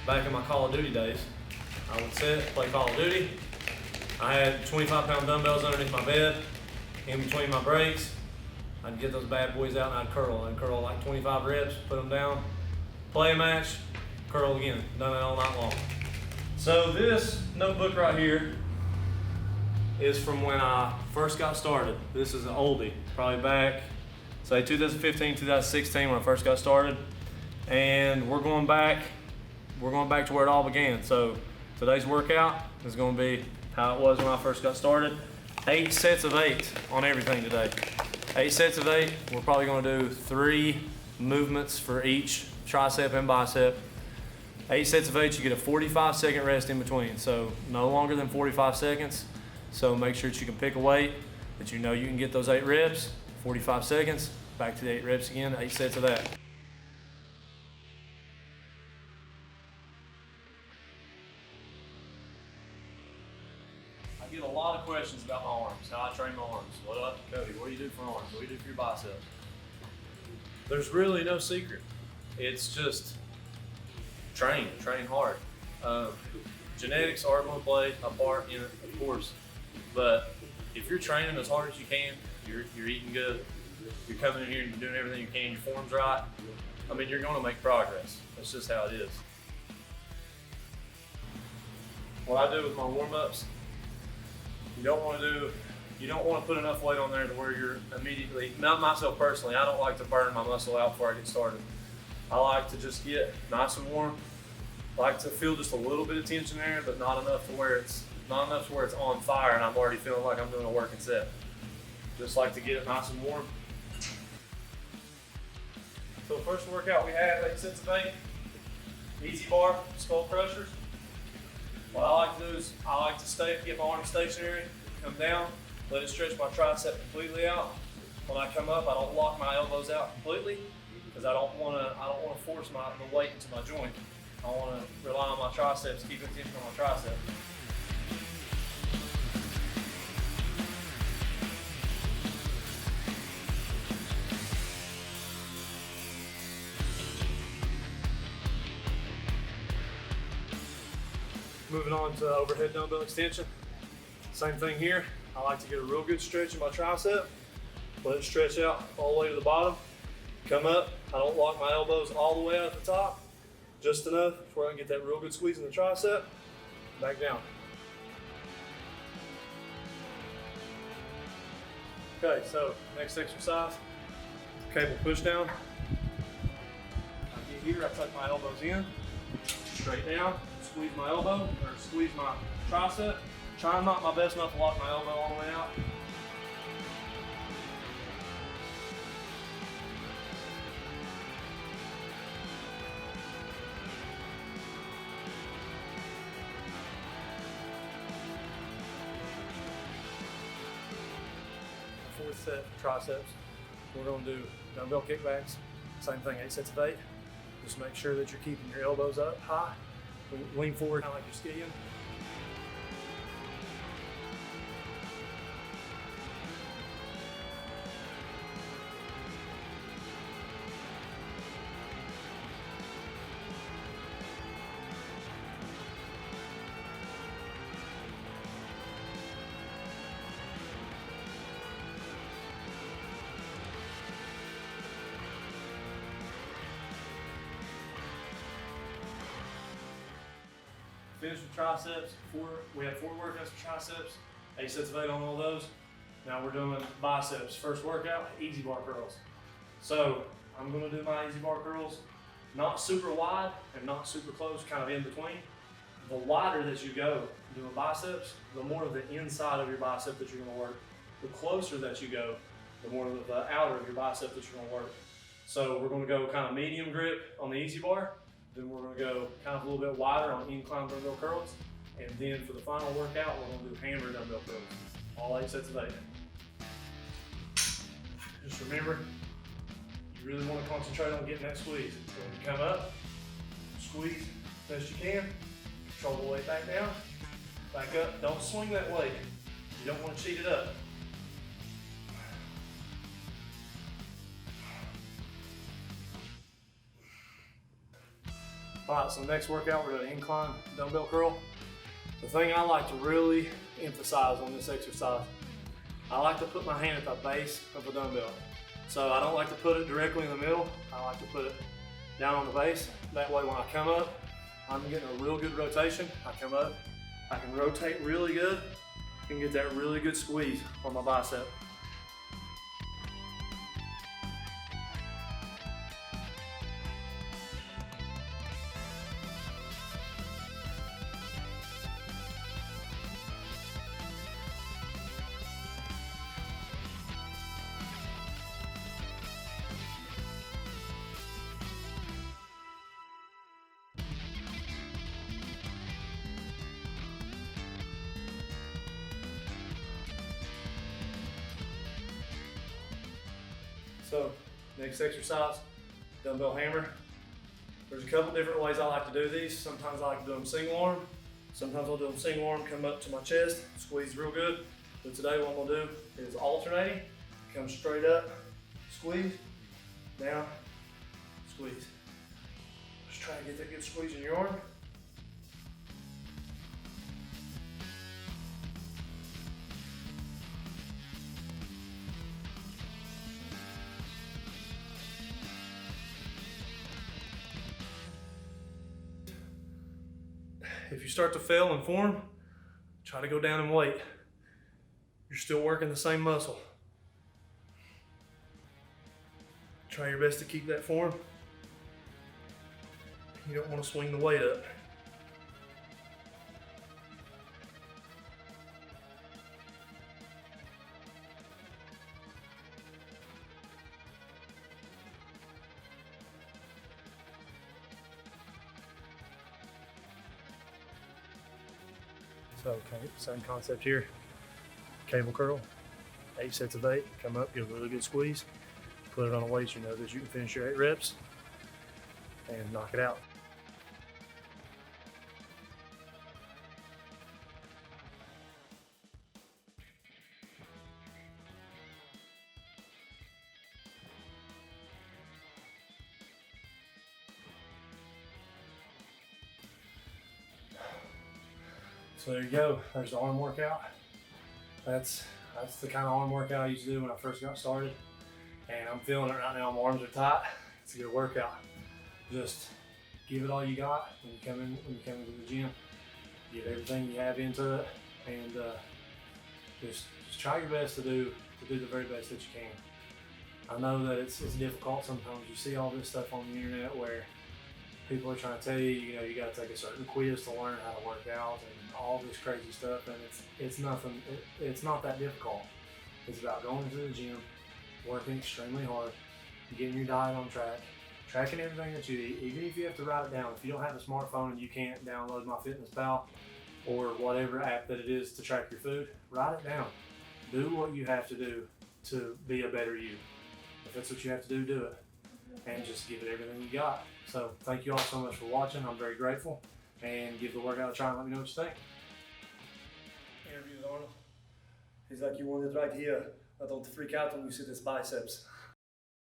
back in my Call of Duty days, I would sit, play Call of Duty. I had 25-pound dumbbells underneath my bed, in between my breaks. I'd get those bad boys out and I'd curl. I'd curl like 25 reps, put them down, play a match, curl again. Done it all night long. So this notebook right here is from when I first got started. This is an oldie, probably back, say 2015, 2016 when I first got started. And we're going back to where it all began. So today's workout is gonna be how it was when I first got started. 8 sets of 8 on everything today. 8 sets of 8. We're probably gonna do 3 movements for each tricep and bicep. 8 sets of 8, you get a 45-second rest in between. So no longer than 45 seconds. So make sure that you can pick a weight that you know you can get those 8 reps, 45 seconds, back to the 8 reps again, 8 sets of that. I get a lot of questions about my arms, how I train my arms. What up, Cody? What do you do for arms? What do you do for your biceps? There's really no secret. It's just train hard. Genetics are going to play a part in it, of course. But if you're training as hard as you can, you're eating good, you're coming in here and you're doing everything you can, your form's right, I mean, you're going to make progress. That's just how it is. What I do with my warm-ups, you don't want to put enough weight on there to where you're immediately, not myself personally, I don't like to burn my muscle out before I get started. I like to just get nice and warm. I like to feel just a little bit of tension there, but not enough to where it's on fire and I'm already feeling like I'm doing a working set. Just like to get it nice and warm. So the first workout we have, 8 sets of 8, easy bar, skull crushers. What I like to do is I like to get my arms stationary, come down, let it stretch my tricep completely out. When I come up, I don't lock my elbows out completely because I don't want to force the weight into my joint. I want to rely on my triceps, keeping tension on my tricep. Moving on to overhead dumbbell extension. Same thing here. I like to get a real good stretch in my tricep. Let it stretch out all the way to the bottom. Come up. I don't lock my elbows all the way out at the top. Just enough where I can get that real good squeeze in the tricep. Back down. Okay, so next exercise, cable push down. I get here, I tuck my elbows in, straight down. Squeeze my elbow, or squeeze my tricep. Try not my best not to lock my elbow all the way out. Fourth set for triceps. We're going to do dumbbell kickbacks. Same thing, 8 sets of 8. Just make sure that you're keeping your elbows up high. Lean forward, kind of like you're skiing. Finish with triceps. We have 4 workouts for triceps, 8 sets of 8 on all those. Now we're doing biceps. First workout, easy bar curls. So I'm going to do my easy bar curls not super wide and not super close, kind of in between. The wider that you go doing biceps, the more of the inside of your bicep that you're going to work. The closer that you go, the more of the outer of your bicep that you're going to work. So we're going to go kind of medium grip on the easy bar. Then we're going to go kind of a little bit wider on incline dumbbell curls. And then for the final workout, we're going to do hammer dumbbell curls. All 8 sets of 8. Just remember, you really want to concentrate on getting that squeeze. So when you come up, squeeze as best you can. Control the weight back down. Back up. Don't swing that weight. You don't want to cheat it up. All right, so next workout, we're doing incline dumbbell curl. The thing I like to really emphasize on this exercise, I like to put my hand at the base of the dumbbell. So I don't like to put it directly in the middle. I like to put it down on the base. That way when I come up, I'm getting a real good rotation. I come up, I can rotate really good, and get that really good squeeze on my bicep. So, next exercise, dumbbell hammer. There's a couple different ways I like to do these. Sometimes I like to do them single arm. Sometimes I'll do them single arm, come up to my chest, squeeze real good. But today what I'm gonna do is alternating. Come straight up, squeeze, down, squeeze. Just try to get that good squeeze in your arm. If you start to fail in form, try to go down in weight. You're still working the same muscle. Try your best to keep that form. You don't want to swing the weight up. So, okay, same concept here. Cable curl, 8 sets of 8. Come up, give a really good squeeze. Put it on a weight you know that you can finish your 8 reps and knock it out. So there you go, there's the arm workout. That's the kind of arm workout I used to do when I first got started. And I'm feeling it right now, my arms are tight. It's a good workout. Just give it all you got when you come into the gym. Get everything you have into it, and just try your best to do the very best that you can. I know that it's difficult sometimes. You see all this stuff on the internet where people are trying to tell you, you got to take a certain quiz to learn how to work out and all this crazy stuff, and it's nothing. It's not that difficult. It's about going into the gym, working extremely hard, getting your diet on track, tracking everything that you eat, even if you have to write it down. If you don't have a smartphone and you can't download MyFitnessPal or whatever app that it is to track your food, write it down. Do what you have to do to be a better you. If that's what you have to do, do it. And just give it everything you got. So thank you all so much for watching. I'm very grateful. And give the workout a try and let me know what you think. Interview with Arnold. He's like, you want it right here. I don't freak out when you see this biceps.